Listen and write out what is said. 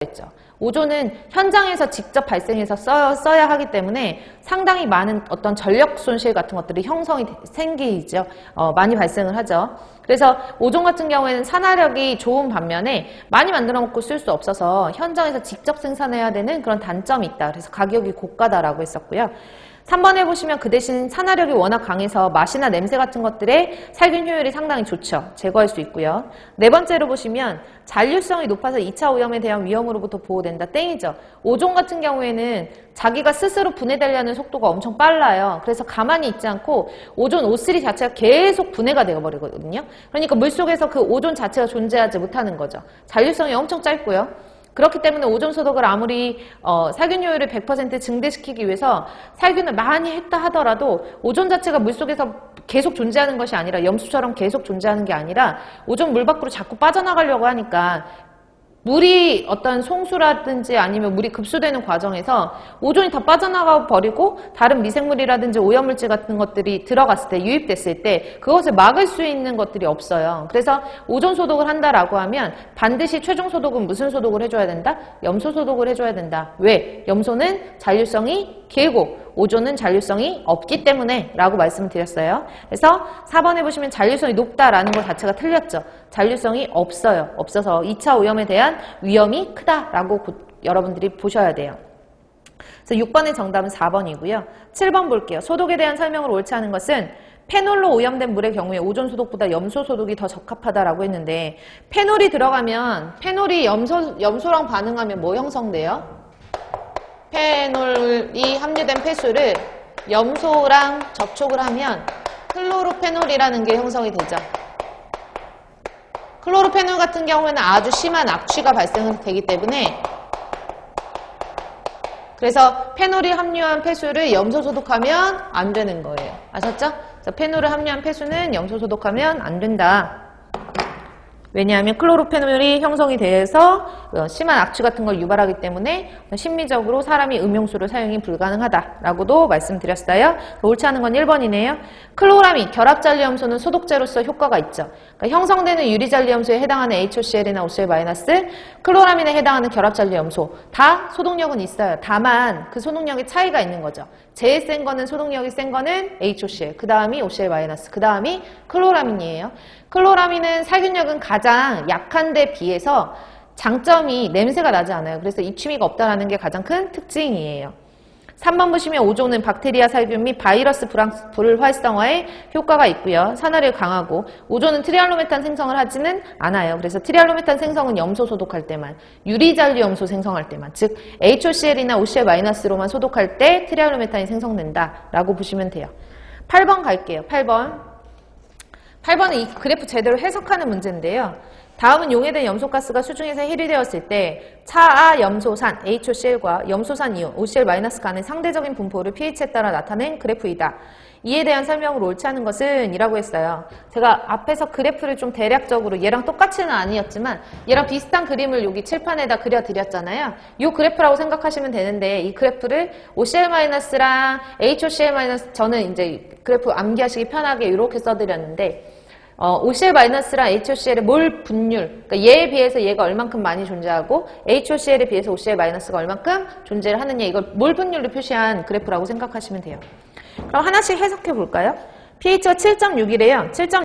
했죠. 오존은 현장에서 직접 발생해서 써야 하기 때문에 상당히 많은 어떤 전력 손실 같은 것들이 생기죠. 많이 발생을 하죠. 그래서 오존 같은 경우에는 산화력이 좋은 반면에 많이 만들어 먹고 쓸 수 없어서 현장에서 직접 생산해야 되는 그런 단점이 있다. 그래서 가격이 고가다라고 했었고요. 3번에 보시면 그 대신 산화력이 워낙 강해서 맛이나 냄새 같은 것들의 살균 효율이 상당히 좋죠. 제거할 수 있고요. 네 번째로 보시면 잔류성이 높아서 2차 오염에 대한 위험으로부터 보호된다. 땡이죠. 오존 같은 경우에는 자기가 스스로 분해되려는 속도가 엄청 빨라요. 그래서 가만히 있지 않고 오존 O3 자체가 계속 분해가 되어버리거든요. 그러니까 물속에서 그 오존 자체가 존재하지 못하는 거죠. 잔류성이 엄청 짧고요. 그렇기 때문에 오존 소독을 아무리 살균 효율을 100% 증대시키기 위해서 살균을 많이 했다 하더라도 오존 자체가 물속에서 계속 존재하는 것이 아니라 염수처럼 계속 존재하는 게 아니라 오존 물 밖으로 자꾸 빠져나가려고 하니까 물이 어떤 송수라든지 아니면 물이 급수되는 과정에서 오존이 다 빠져나가 버리고 다른 미생물이라든지 오염물질 같은 것들이 들어갔을 때, 유입됐을 때 그것을 막을 수 있는 것들이 없어요. 그래서 오존 소독을 한다라고 하면 반드시 최종 소독은 무슨 소독을 해줘야 된다? 염소 소독을 해줘야 된다. 왜? 염소는 잔류성이 길고 오존은 잔류성이 없기 때문에 라고 말씀을 드렸어요. 그래서 4번에 보시면 잔류성이 높다라는 것 자체가 틀렸죠. 잔류성이 없어요. 없어서 2차 오염에 대한 위험이 크다라고 여러분들이 보셔야 돼요. 그래서 6번의 정답은 4번이고요. 7번 볼게요. 소독에 대한 설명을 옳지 않은 것은 페놀로 오염된 물의 경우에 오존 소독보다 염소 소독이 더 적합하다라고 했는데 페놀이 들어가면 페놀이 염소랑 반응하면 뭐 형성돼요? 페놀이 함유된 폐수를 염소랑 접촉을 하면 클로로페놀이라는 게 형성이 되죠. 클로로페놀 같은 경우에는 아주 심한 악취가 발생되기 때문에 그래서 페놀이 함유한 폐수를 염소 소독하면 안 되는 거예요. 아셨죠? 그래서 페놀을 함유한 폐수는 염소 소독하면 안 된다. 왜냐하면 클로로페놀이 형성이 돼서 심한 악취 같은 걸 유발하기 때문에 심리적으로 사람이 음용수를 사용이 불가능하다라고도 말씀드렸어요. 옳지 않은 건 1번이네요. 클로라민, 결합잔류염소는 소독제로서 효과가 있죠. 그러니까 형성되는 유리잔류염소에 해당하는 HOCl이나 OCl-, 클로라민에 해당하는 결합잔류염소 다 소독력은 있어요. 다만 그 소독력의 차이가 있는 거죠. 제일 센 거는 소독력이 센 거는 HOCl, 그 다음이 OCl-, 그 다음이 클로라민이에요. 클로라민은 살균력은 가장 약한 데 비해서 장점이 냄새가 나지 않아요. 그래서 입취미가 없다는 게 가장 큰 특징이에요. 3번 보시면 오존은 박테리아 살균 및 바이러스 불활성화에 효과가 있고요. 산화력이 강하고 오존은 트리알로메탄 생성을 하지는 않아요. 그래서 트리알로메탄 생성은 염소 소독할 때만, 유리잔류 염소 생성할 때만, 즉 HOCl이나 OCl-로만 소독할 때 트리알로메탄이 생성된다라고 보시면 돼요. 8번 갈게요. 8번은 이 그래프 제대로 해석하는 문제인데요. 다음은 용해된 염소가스가 수중에서 해리되었을 때 차아염소산 HOCl과 염소산 이온 OCl- 간의 상대적인 분포를 pH에 따라 나타낸 그래프이다. 이에 대한 설명을 옳지 않은 것은 이라고 했어요. 제가 앞에서 그래프를 좀 대략적으로 얘랑 똑같이는 아니었지만 얘랑 비슷한 그림을 여기 칠판에다 그려드렸잖아요. 이 그래프라고 생각하시면 되는데 이 그래프를 OCl-랑 HOCl- 저는 이제 그래프 암기하시기 편하게 이렇게 써드렸는데 OCl-랑 HOCl의 몰 분율, 그러니까 얘에 비해서 얘가 얼만큼 많이 존재하고 HOCl에 비해서 OCl-가 얼만큼 존재를 하느냐 이걸 몰 분율로 표시한 그래프라고 생각하시면 돼요. 그럼 하나씩 해석해 볼까요? pH가 7.6이래요.